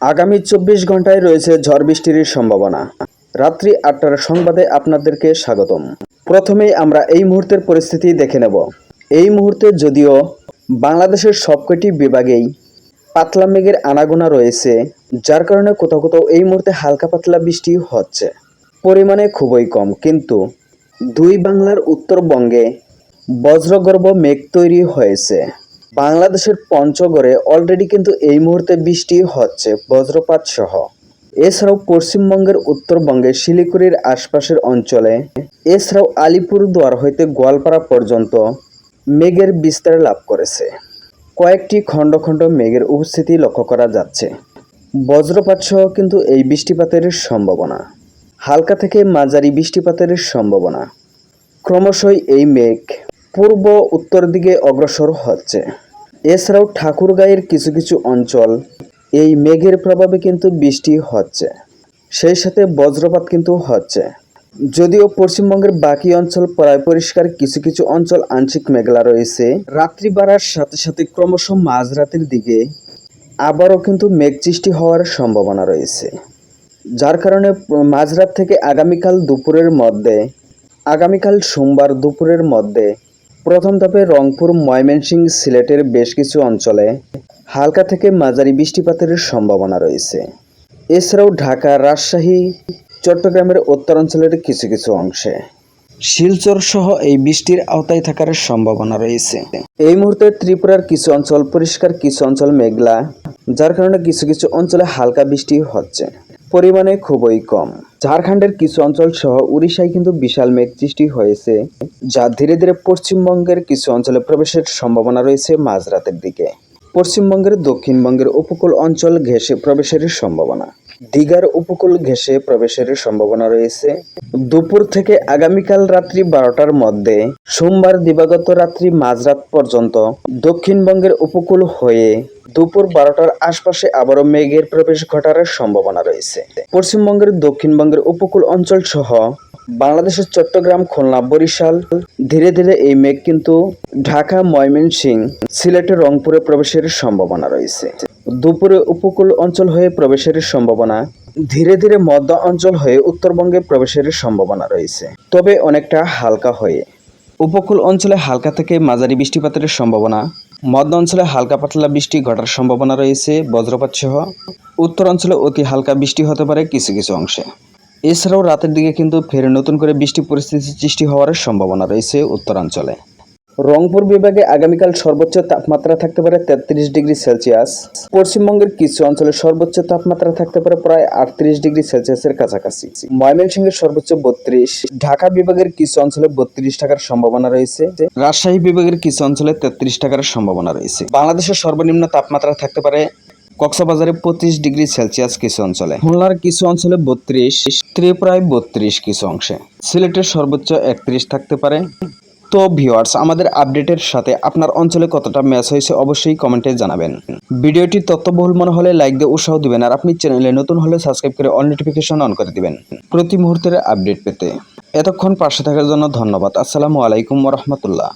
আগামী ২৪ ঘন্টায় রয়েছে ঝড় বৃষ্টির সম্ভাবনা। রাত্রি ৮টার সংবাদে আপনাদেরকে স্বাগতম। প্রথমেই আমরা এই মুহূর্তের পরিস্থিতি দেখে নেব। এই মুহূর্তে যদিও বাংলাদেশের সবকটি বিভাগেই পাতলা মেঘের আনাগোনা রয়েছে, যার কারণে কোথাও কোথাও এই মুহূর্তে হালকা পাতলা বৃষ্টি হচ্ছে, পরিমাণে খুবই কম। কিন্তু দুই বাংলার উত্তরবঙ্গে বজ্রগর্ভ মেঘ তৈরি হয়েছে। বাংলাদেশের পঞ্চগড়ে অলরেডি কিন্তু এই মুহূর্তে বৃষ্টি হচ্ছে বজ্রপাত সহ। এছাড়াও পশ্চিমবঙ্গের উত্তরবঙ্গে শিলিগুড়ির আশপাশের অঞ্চলে, এছাড়াও আলিপুরদুয়ার হইতে গোয়ালপাড়া পর্যন্ত মেঘের বিস্তার লাভ করেছে। কয়েকটি খণ্ড খণ্ড মেঘের উপস্থিতি লক্ষ্য করা যাচ্ছে। বজ্রপাত সহ কিন্তু এই বৃষ্টিপাতের সম্ভাবনা, হালকা থেকে মাঝারি বৃষ্টিপাতের সম্ভাবনা। ক্রমশই এই মেঘ পূর্ব উত্তর দিকে অগ্রসর হচ্ছে। এছাড়াও ঠাকুরগাঁয়ের কিছু কিছু অঞ্চল এই মেঘের প্রভাবে কিন্তু বৃষ্টি হচ্ছে, সেই সাথে বজ্রপাত কিন্তু হচ্ছে। যদিও পশ্চিমবঙ্গের বাকি অঞ্চল প্রায় পরিষ্কার, কিছু কিছু অঞ্চল আংশিক মেঘলা রয়েছে। রাত্রি বাড়ার সাথে সাথে ক্রমশ মাঝরাতের দিকে আবারও কিন্তু মেঘ সৃষ্টি হওয়ার সম্ভাবনা রয়েছে, যার কারণে মাঝরাত থেকে আগামীকাল সোমবার দুপুরের মধ্যে প্রথম ধাপে রংপুর, ময়মনসিংহ, সিলেটের বেশ কিছু অঞ্চলে হালকা থেকে মাঝারি বৃষ্টিপাতের সম্ভাবনা রয়েছে। এছাড়াও ঢাকা, রাজশাহী, চট্টগ্রামের উত্তরাঞ্চলের কিছু কিছু অংশে শিলচর সহ এই বৃষ্টির আওতায় থাকার সম্ভাবনা রয়েছে। এই মুহূর্তে ত্রিপুরার কিছু অঞ্চল পরিষ্কার, কিছু অঞ্চল মেঘলা, যার কারণে কিছু কিছু অঞ্চলে হালকা বৃষ্টি হচ্ছে, পরিমাণে খুবই কম। ঝাড়খণ্ডের কিছু অঞ্চল সহ উড়িষ্যায় কিন্তু বিশাল মেঘ সৃষ্টি হয়েছে, যা ধীরে ধীরে পশ্চিমবঙ্গের কিছু অঞ্চলে প্রবেশের সম্ভাবনা রয়েছে মাঝরাতের দিকে। পশ্চিমবঙ্গের দক্ষিণবঙ্গের উপকূল অঞ্চল ঘেঁষে প্রবেশের সম্ভাবনা, দীঘার উপকূল ঘেঁষে প্রবেশের সম্ভাবনা রয়েছে। দুপুর থেকে আগামীকাল রাত্রি 12টার মধ্যে সোমবার দিবাগত রাত্রি মাঝরাত পর্যন্ত দক্ষিণবঙ্গের উপকূল হয়ে দুপুর 12টার আশপাশে আবারও মেঘের প্রবেশ ঘটার সম্ভাবনা রয়েছে। পশ্চিমবঙ্গের দক্ষিণবঙ্গের উপকূল অঞ্চল সহ বাংলাদেশের চট্টগ্রাম, খুলনা, বরিশাল ধীরে ধীরে এই মেঘ কিন্তু ঢাকা, ময়মনসিংহ, সিলেটে, রংপুরে প্রবেশের সম্ভাবনা রয়েছে। দুপুরে উপকূল অঞ্চল হয়ে প্রবেশের সম্ভাবনা, ধীরে ধীরে মধ্য অঞ্চল হয়ে উত্তরবঙ্গে প্রবেশের সম্ভাবনা রয়েছে, তবে অনেকটা হালকা হয়ে। উপকূল অঞ্চলে হালকা থেকে মাঝারি বৃষ্টিপাতের সম্ভাবনা, মধ্য অঞ্চলে হালকা পাতলা বৃষ্টি ঘটার সম্ভাবনা রয়েছে বজ্রপাত সহ। উত্তর অঞ্চলে অতি হালকা বৃষ্টি হতে পারে কিছু কিছু অংশে। এছাড়াও রাতের দিকে কিন্তু ফের নতুন করে বৃষ্টি পরিস্থিতি সৃষ্টি হওয়ার সম্ভাবনা রয়েছে উত্তরাঞ্চলে। রংপুর বিভাগে আগামীকাল সর্বোচ্চ তাপমাত্রা থাকতে পারে 33 ডিগ্রি সেলসিয়াস। পশ্চিমবঙ্গের কিছু অঞ্চলে সর্বোচ্চ তাপমাত্রা থাকতে পারে প্রায় 38 ডিগ্রি সেলসিয়াসের কাছাকাছি। ময়মনসিংহের সর্বোচ্চ 32, ঢাকা বিভাগের কিছু অঞ্চলে 32 থাকার সম্ভাবনা রয়েছে। রাজশাহী বিভাগের কিছু অঞ্চলে 33 থাকার সম্ভাবনা রয়েছে। বাংলাদেশের সর্বনিম্ন তাপমাত্রা থাকতে পারে কক্সবাজারে 25 ডিগ্রি সেলসিয়াস কিছু অঞ্চলে, খুলনার কিছু অঞ্চলে 32, ত্রিপুরায় 32 কিছু অংশে, সিলেটের সর্বোচ্চ 31 থাকতে পারে। তো ভিউয়ার্স, আমাদের আপডেটের সাথে আপনার অঞ্চলে কতটা ম্যাচ হয়েছে অবশ্যই কমেন্টে জানাবেন। ভিডিওটি তথ্যবহুল মনে হলে লাইক দিয়ে উৎসাহ দিবেন, আর আপনি চ্যানেলে নতুন হলে সাবস্ক্রাইব করে অল নোটিফিকেশন অন করে দিবেন প্রতি মুহূর্তের আপডেট পেতে। এতক্ষণ পাশে থাকার জন্য ধন্যবাদ। আসসালামু আলাইকুম ওয়া রাহমাতুল্লাহ।